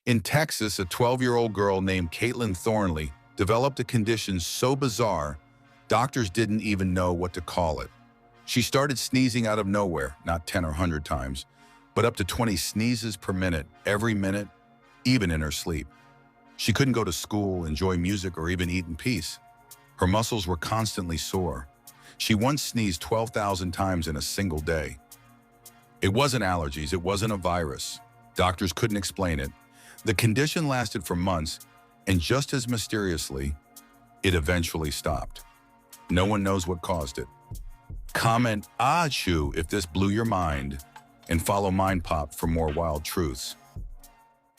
In Texas, a 12-year-old girl named Katelyn Thornley developed a condition so bizarre, doctors didn't even know what to call it. She started sneezing out of nowhere, not 10 or 100 times, but up to 20 sneezes per minute, every minute, even in her sleep. She couldn't go to school, enjoy music, or even eat in peace. Her muscles were constantly sore. She once sneezed 12,000 times in a single day. It wasn't allergies, it wasn't a virus. Doctors couldn't explain it. The condition lasted for months, and just as mysteriously, it eventually stopped. No one knows what caused it. Comment ACHOO if this blew your mind, and follow Mind Pop for more wild truths.